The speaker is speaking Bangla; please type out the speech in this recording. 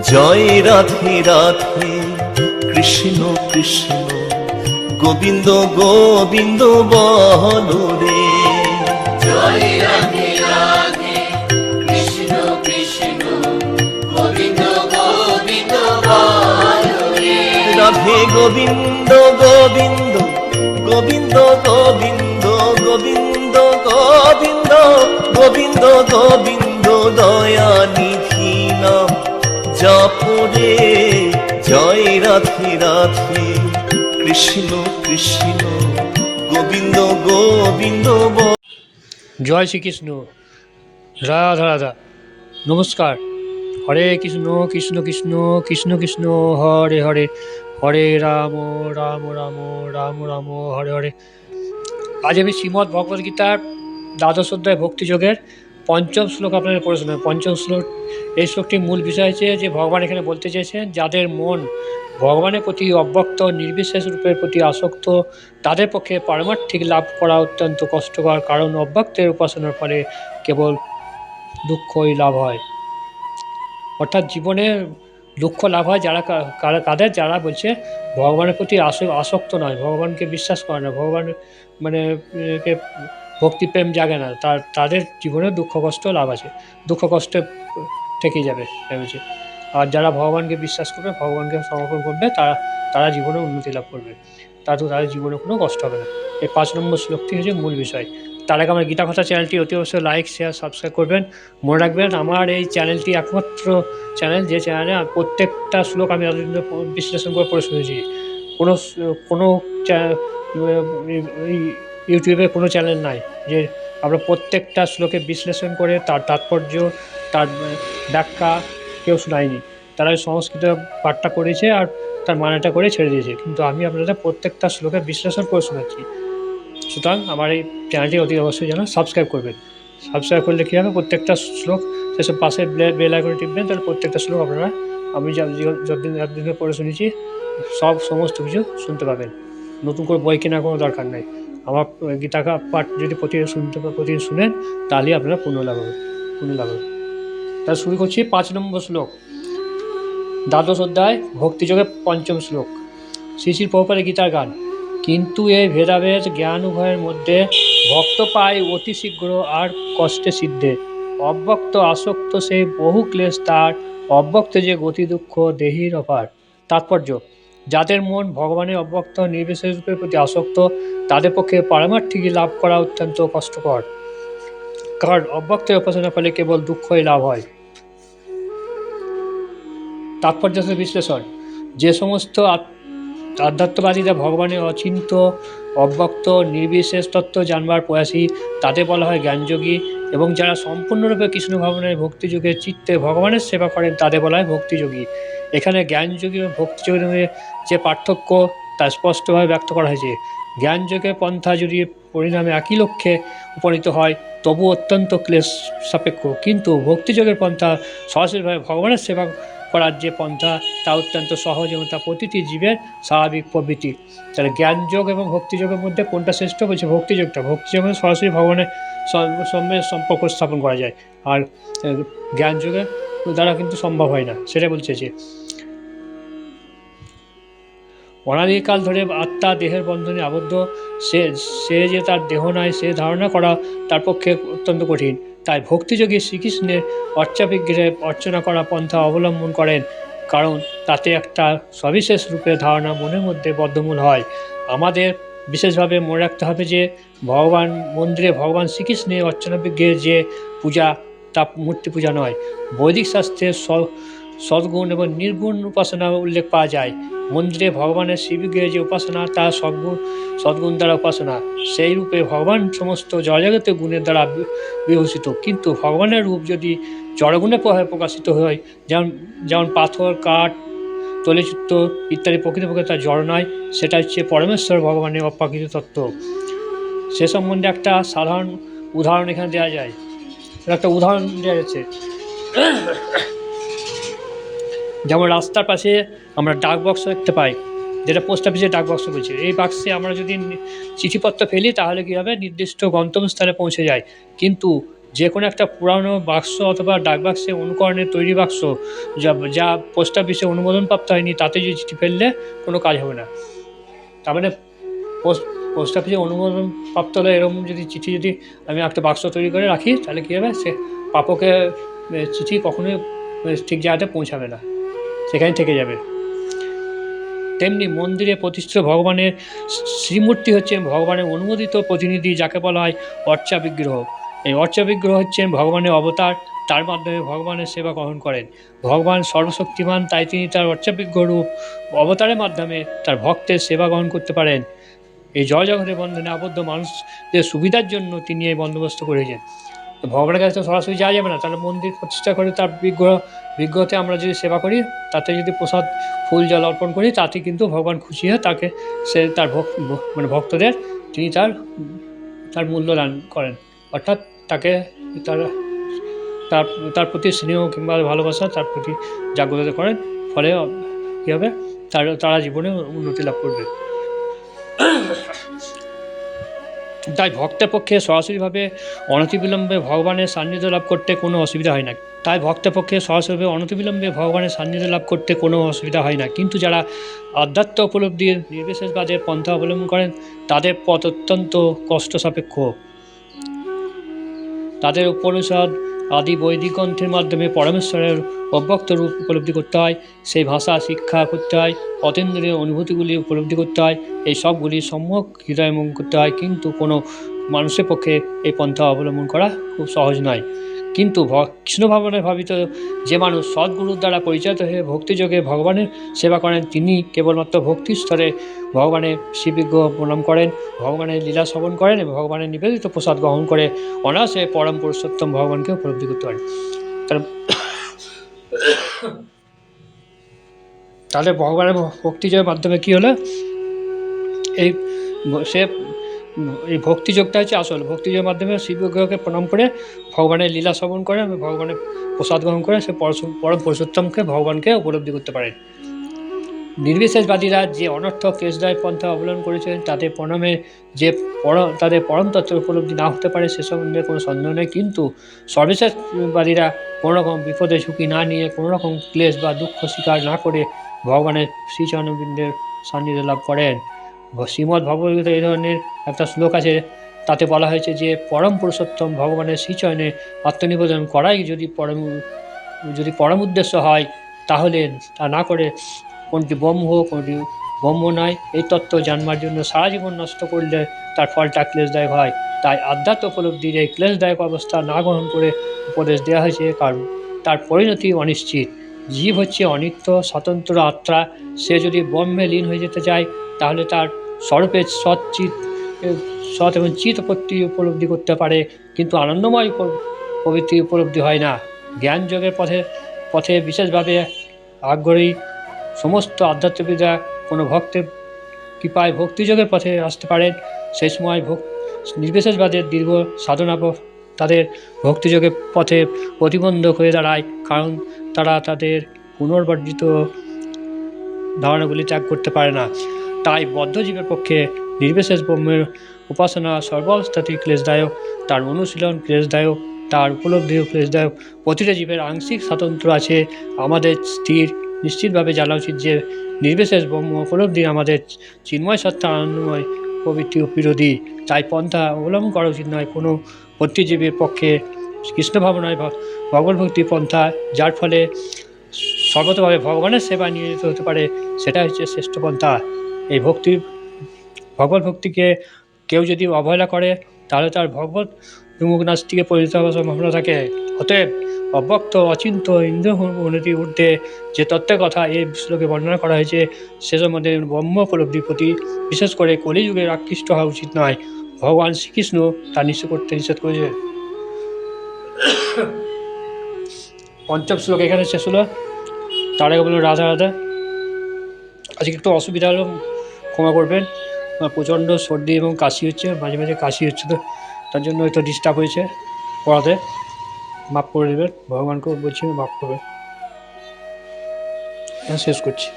জয় রাধে রাধে কৃষ্ণ কৃষ্ণ গোবিন্দ গোবিন্দ বলো রে। জয় রাধে রাধে কৃষ্ণ কৃষ্ণ গোবিন্দ গোবিন্দ বলো রে। রাধে গোবিন্দ গোবিন্দ গোবিন্দ গোবিন্দ গোবিন্দ গোবিন্দ গোবিন্দ গোবিন্দ দয়া নিধি নাম জপরে। জয় রাধে রাধে কৃষ্ণ কৃষ্ণ গোবিন্দ গোবিন্দ। জয় শ্রীকৃষ্ণ, রাধা রাধা। নমস্কার। হরে কৃষ্ণ কৃষ্ণ কৃষ্ণ কৃষ্ণ কৃষ্ণ হরে হরে, হরে রাম রাম রাম রাম রাম হরে হরে। আজ আমি শ্রীমদ্ ভগবদ্গীতার দ্বাদশ অধ্যায় ভক্তিযোগের পঞ্চম শ্লোক আপনাদের পড়ে শোনাব। পঞ্চম শ্লোক, এই শ্লোকটির মূল বিষয় হচ্ছে যে ভগবান এখানে বলতে চেয়েছেন যাদের মন ভগবানের প্রতি অব্যক্ত নির্বিশেষ রূপের প্রতি আসক্ত তাদের পক্ষে পারমার্থিক লাভ করা অত্যন্ত কষ্টকর, কারণ অব্যক্তের উপাসনার ফলে কেবল দুঃখই লাভ হয়। অর্থাৎ জীবনে দুঃখ লাভ হয় যারা কাদের, যারা বলছে ভগবানের প্রতি আসক্ত নয়, ভগবানকে বিশ্বাস করে না, ভগবান মানে ভক্তি প্রেম জাগে না, তাদের জীবনে দুঃখ কষ্ট লাভ আছে, দুঃখ কষ্টে থেকেই যাবে ভেবেছে। আর যারা ভগবানকে বিশ্বাস করবে, ভগবানকে সমর্পণ করবে, তারা জীবনে উন্নতি লাভ করবে, তাদের জীবনে কোনো কষ্ট হবে না। এই 5 নম্বর শ্লোকটি হচ্ছে মূল বিষয়। তার আগে আমার গীতা কথা চ্যানেলটি অতি অবশ্যই লাইক শেয়ার সাবস্ক্রাইব করবেন। মনে রাখবেন আমার এই চ্যানেলটি একমাত্র চ্যানেল যে চ্যানেলে প্রত্যেকটা শ্লোক আমি বিশ্লেষণ করে পড়ে শুনেছি। কোনো ইউটিউবে কোনো চ্যানেল নাই যে আমরা প্রত্যেকটা শ্লোকে বিশ্লেষণ করে তার তাৎপর্য, তার ব্যাখ্যা কেউ শোনায়নি। তারা সংস্কৃত পাঠটা করেছে আর তার মানেটা করে ছেড়ে দিয়েছে, কিন্তু আমি আপনাদের প্রত্যেকটা শ্লোকে বিশ্লেষণ করে শোনাচ্ছি। সুতরাং আমার এই চ্যানেলটি অতি অবশ্যই যেন সাবস্ক্রাইব করবেন। সাবস্ক্রাইব করলে কী হবে, প্রত্যেকটা শ্লোক সেসব পাশে বেল আইকনে টিপবেন, তাহলে প্রত্যেকটা শ্লোক আপনারা আমি যতদিন পড়ে শুনেছি সমস্ত কিছু শুনতে পাবেন। নতুন করে বই কেনার কোনো দরকার নেই। আমার গীতা পাঠ যদি প্রতিদিন শুনেন তাহলেই আপনারা পূর্ণ লাভ হবে। তাহলে শুরু করছি 5 নম্বর শ্লোক, দ্বাদশ অধ্যায় ভক্তিযোগের 5ম শ্লোক। শ্রী শ্রী প্রভুপাদের গীতার গান। কিন্তু এই ভেদাভেদ জ্ঞান উভয়ের মধ্যে ভক্ত পায় অতি শীঘ্র আর কষ্টে সিদ্ধে। অব্যক্ত আসক্ত সেই বহু ক্লেশ তার, অব্যক্ত যে গতি দুঃখ দেহির অপার। তাৎপর্য, যাদের মন ভগবানের অব্যক্ত নির্বিশেষ রূপের প্রতি আসক্ত তাদের পক্ষে পারমার্থিক লাভ করা অত্যন্ত কষ্টকর, কারণ অব্যক্তের উপাসনার ফলে কেবল দুঃখই লাভ হয়। তাৎপর্য বিশ্লেষণ, যে সমস্ত আধ্যাত্মবাদীরা ভগবানের অচিন্ত অব্যক্ত নির্বিশেষ তত্ত্ব জানবার প্রয়াসী তাদের বলা হয় জ্ঞানযোগী, এবং যারা সম্পূর্ণরূপে কৃষ্ণ ভাবনায় ভক্তিযোগের চিত্তে ভগবানের সেবা করেন তাদের বলা হয় ভক্তিযোগী। এখানে জ্ঞানযোগী এবং ভক্তিযোগের মধ্যে যে পার্থক্য তা স্পষ্টভাবে ব্যক্ত করা হয়েছে। জ্ঞানযোগের পন্থা যদি পরিণামে একই লক্ষ্যে উপনীত হয় তবু অত্যন্ত ক্লেশ সাপেক্ষ, কিন্তু ভক্তিযোগের পন্থা সরাসরিভাবে ভগবানের সেবা করার যে পন্থা তা অত্যন্ত সহজ এবং তা প্রতিটি জীবের স্বাভাবিক প্রবৃত্তি। তাহলে জ্ঞানযোগ এবং ভক্তিযোগের মধ্যে কোনটা শ্রেষ্ঠ বলছে ভক্তিযোগটা। ভক্তিযোগ সরাসরি ভগবানের সঙ্গে সম্পর্ক স্থাপন করা যায়, আর জ্ঞানযোগের দ্বারা কিন্তু সম্ভব হয় না, সেটা বলছে যে অনাদিকাল ধরে আত্মা দেহের বন্ধনে আবদ্ধ, সে যে তার দেহ নয় সে ধারণা করা তার পক্ষে অত্যন্ত কঠিন। তাই ভক্তিযোগী শ্রীকৃষ্ণের অর্চাবিগ্রহে অর্চনা করা পন্থা অবলম্বন করেন, কারণ তাতে একটা সবিশেষ রূপে ধারণা মনের মধ্যে বদ্ধমূল হয়। আমাদের বিশেষভাবে মনে রাখতে হবে যে মন্দিরে ভগবান শ্রীকৃষ্ণের অর্চনাবিগ্রহের যে পূজা তা মূর্তি পূজা নয়। বৈদিক শাস্ত্রে সদ্গুণ এবং নির্গুণ উপাসনা উল্লেখ পাওয়া যায়। মন্দিরে ভগবানের শিববিগ্রহের যে উপাসনা তা সদ্গুণ দ্বারা উপাসনা, সেই রূপে ভগবান সমস্ত জড়জগতের গুণের দ্বারা বিভূষিত, কিন্তু ভগবানের রূপ যদি জড়গুণে প্রকাশিত হয়, যেমন পাথর কাঠ তৈলচিত্র ইত্যাদি প্রকৃতপক্ষে তার জড় নয়, সেটা হচ্ছে পরমেশ্বর ভগবানের অপ্রাকৃত তত্ত্ব। সে সম্বন্ধে একটা সাধারণ উদাহরণ এখানে দেওয়া যায়। একটা উদাহরণ দেওয়া যাচ্ছে, যেমন রাস্তার পাশে আমরা ডাক বক্স দেখতে পাই, যেটা পোস্ট অফিসের ডাক বক্স বলছে। এই বাক্সে আমরা যদি চিঠিপত্র ফেলি তাহলে কী হবে, নির্দিষ্ট গন্তব্যস্থলে পৌঁছে যায়। কিন্তু যে কোনো একটা পুরানো বাক্স অথবা ডাক বাক্সে অনুকরণের তৈরি বাক্স যা পোস্ট অফিসে অনুমোদনপ্রাপ্ত হয়নি, তাতে যদি চিঠি ফেললে কোনো কাজ হবে না। তার মানে পোস্ট অফিসে অনুমোদন প্রাপ্ত হলে এরকম যদি চিঠি যদি আমি একটা বাক্স তৈরি করে রাখি, তাহলে কী হবে, সে প্রাপকে চিঠি কখনোই ঠিক জায়গাতে পৌঁছাবে না, সেখানে থেকে যাবে। তেমনি মন্দিরে প্রতিষ্ঠিত ভগবানের শ্রীমূর্তি হচ্ছে ভগবানের অনুমোদিত প্রতিনিধি, যাকে বলা হয় অর্চা বিগ্রহ। এই অর্চা বিগ্রহ হচ্ছেন ভগবানের অবতার, তার মাধ্যমে ভগবানের সেবা গ্রহণ করেন। ভগবান সর্বশক্তিমান, তাই তিনি তার অর্চা বিগ্রহ রূপ অবতারের মাধ্যমে তার ভক্তের সেবা গ্রহণ করতে পারেন। এই জয় জগতের বন্ধনে আবদ্ধ মানুষদের সুবিধার জন্য তিনি এই বন্দোবস্ত করেছেন। তো ভগবানের কাছে তো সরাসরি যাওয়া যাবে না, তাহলে মন্দির প্রতিষ্ঠা করে তার বিগ্রহতে আমরা যদি সেবা করি, তাতে যদি প্রসাদ ফুল জল অর্পণ করি, তাতে কিন্তু ভগবান খুশি হয়ে তাকে তার মানে ভক্তদের তিনি তার মূল্য দান করেন, অর্থাৎ তাকে তার প্রতি স্নেহ কিংবা ভালোবাসা তার প্রতি জাগ্রত করেন। ফলে কী হবে, তারা জীবনে উন্নতি লাভ করবে। তাই ভক্তের পক্ষে সরাসরিভাবে অনতিবিলম্বে ভগবানের সান্নিধ্য লাভ করতে কোনো অসুবিধা হয় না। কিন্তু যারা আধ্যাত্ম উপলব্ধির নির্বিশেষবাদের পন্থা অবলম্বন করেন, তাদের পথ অত্যন্ত কষ্ট সাপেক্ষ। তাদের উপনিষদ আদি বৈদিক গ্রন্থের মাধ্যমে পরমেশ্বরের অব্যক্ত রূপ উপলব্ধি করতে হয়, সেই ভাষা শিক্ষা করতে হয়, অতীন্দ্রিয় অনুভূতিগুলি উপলব্ধি করতে হয়, এই সবগুলি সম্যক হৃদয়ঙ্গম করতে হয়। কিন্তু কোনো মানুষের পক্ষে এই পন্থা অবলম্বন করা খুব সহজ নয়। কিন্তু কৃষ্ণ ভাবনে ভাবিত যে মানুষ সদ্গুরুর দ্বারা পরিচালিত হয়ে ভক্তিযোগে ভগবানের সেবা করেন, তিনি কেবলমাত্র ভক্তির স্তরে ভগবানের শ্রীবিগ্রহ প্রণাম করেন, ভগবানের লীলা শ্রবণ করেন এবং ভগবানের নিবেদিত প্রসাদ গ্রহণ করে অনায়াসে পরম পুরুষোত্তম ভগবানকে উপলব্ধি করতে পারেন। তাহলে ভগবানের ভক্তিযোগের মাধ্যমে কী হলো, এই ভক্তিযোগটা হচ্ছে আসল। ভক্তিযোগের মাধ্যমে শিবগ্রহকে প্রণাম করে ভগবানের লীলা শ্রবণ করে এবং ভগবানের প্রসাদ গ্রহণ করে সে পরম পুরুষোত্তমকে ভগবানকে উপলব্ধি করতে পারে। নির্বিশেষবাদীরা যে অনর্থক ক্লেশদায়ক পন্থা অবলম্বন করেছেন, তাদের পরম তত্ত্বের উপলব্ধি না হতে পারে, সে সম্বন্ধে কোনো সন্দেহ নেই। কিন্তু সর্বশেষবাদীরা কোনো রকম বিপদের ঝুঁকি না নিয়ে, কোনো রকম ক্লেশ বা দুঃখ স্বীকার না করে ভগবানের শ্রীচরণবৃন্দের সান্নিধ্য লাভ করেন। শ্রীমদ্ ভগবদ্গীতা এই ধরনের একটা শ্লোক আছে, তাতে বলা হয়েছে যে পরম পুরুষোত্তম ভগবানের শ্রীচরণে আত্মনিবেদন করাই যদি পরম উদ্দেশ্য হয়, তাহলে তা না করে কোনটি ব্রহ্ম হোক, কোনটি ব্রহ্ম নয়, এই তত্ত্ব জানবার জন্য সারা জীবন নষ্ট করলে তার ফলটা ক্লেশদায়ক হয়। তাই আধ্যাত্ম উপলব্ধির এই ক্লেশদায়ক অবস্থা না গ্রহণ করে উপদেশ দেওয়া হয়েছে, কারণ তার পরিণতি অনিশ্চিত। জীব হচ্ছে অনিত্য স্বতন্ত্র আত্মা, সে যদি ব্রহ্মে লীন হয়ে যেতে চায়, তাহলে তার স্বরূপে সৎ এবং চিত উপলব্ধি করতে পারে, কিন্তু আনন্দময় প্রবৃত্তি উপলব্ধি হয় না। জ্ঞান যোগের পথে বিশেষভাবে আগ্রহী সমস্ত আধ্যাত্মিকরা কোনো ভক্তের কৃপায় ভক্তিযোগের পথে আসতে পারেন। সেই সময় নির্বিশেষবাদের দীর্ঘ সাধনা তাদের ভক্তিযোগের পথে প্রতিবন্ধক হয়ে দাঁড়ায়, কারণ তারা তাদের পুনর্বর্জিত ধারণাগুলি ত্যাগ করতে পারে না। তাই বদ্ধজীবের পক্ষে নির্বিশেষ ব্রহ্মের উপাসনা সর্বাবস্থাতেই ক্লেশদায়ক, তার অনুশীলন ক্লেশদায়ক, তার উপলব্ধিও ক্লেশদায়ক। প্রতিটা জীবের আংশিক স্বাতন্ত্র্য আছে। আমাদের নিশ্চিতভাবে জানা উচিত যে নির্বিশেষ ব্রহ্ম উপলব্ধি আমাদের চিন্ময় সত্তা আনন্দময় প্রবৃত্তি বিরোধী। তাই পন্থা অবলম্বন করা উচিত নয় কোনো প্রতিজীবীর পক্ষে কৃষ্ণ ভাবনায় ভগবত ভক্তি পন্থা, যার ফলে সর্বতভাবে ভগবানের সেবায় নিয়োজিত হতে পারে, সেটা হচ্ছে শ্রেষ্ঠ পন্থা। এই ভগবত ভক্তিকে কেউ যদি অবহেলা করে, তাহলে তার ভগবত বিমুখনাস্তিকে পরিণত হওয়ার সম্ভাবনা থাকে। অতএব অব্যক্ত অচিন্ত ইন্দ্রিয়গুণের ঊর্ধ্বে যে তত্ত্বের কথা এই শ্লোকে বর্ণনা করা হয়েছে, সে সম্বন্ধে ব্রহ্ম উপলব্ধির প্রতি বিশেষ করে কলিযুগে আকৃষ্ট হওয়া উচিত নয়। ভগবান শ্রীকৃষ্ণ তা নিষেধ করেছে। পঞ্চম শ্লোক এখানে শেষ হলো। তার আগে বলল রাধা রাধা। আজকে একটু অসুবিধা হলো, ক্ষমা করবেন। প্রচণ্ড সর্দি এবং কাশি হচ্ছে, মাঝে মাঝে কাশি হচ্ছে, তো তার জন্য হয়তো ডিস্টার্ব হয়েছে পড়াতে, মাফ করে দেবেন। ভগবানকেও বলছি মাফ করবেন। শেষ করছি।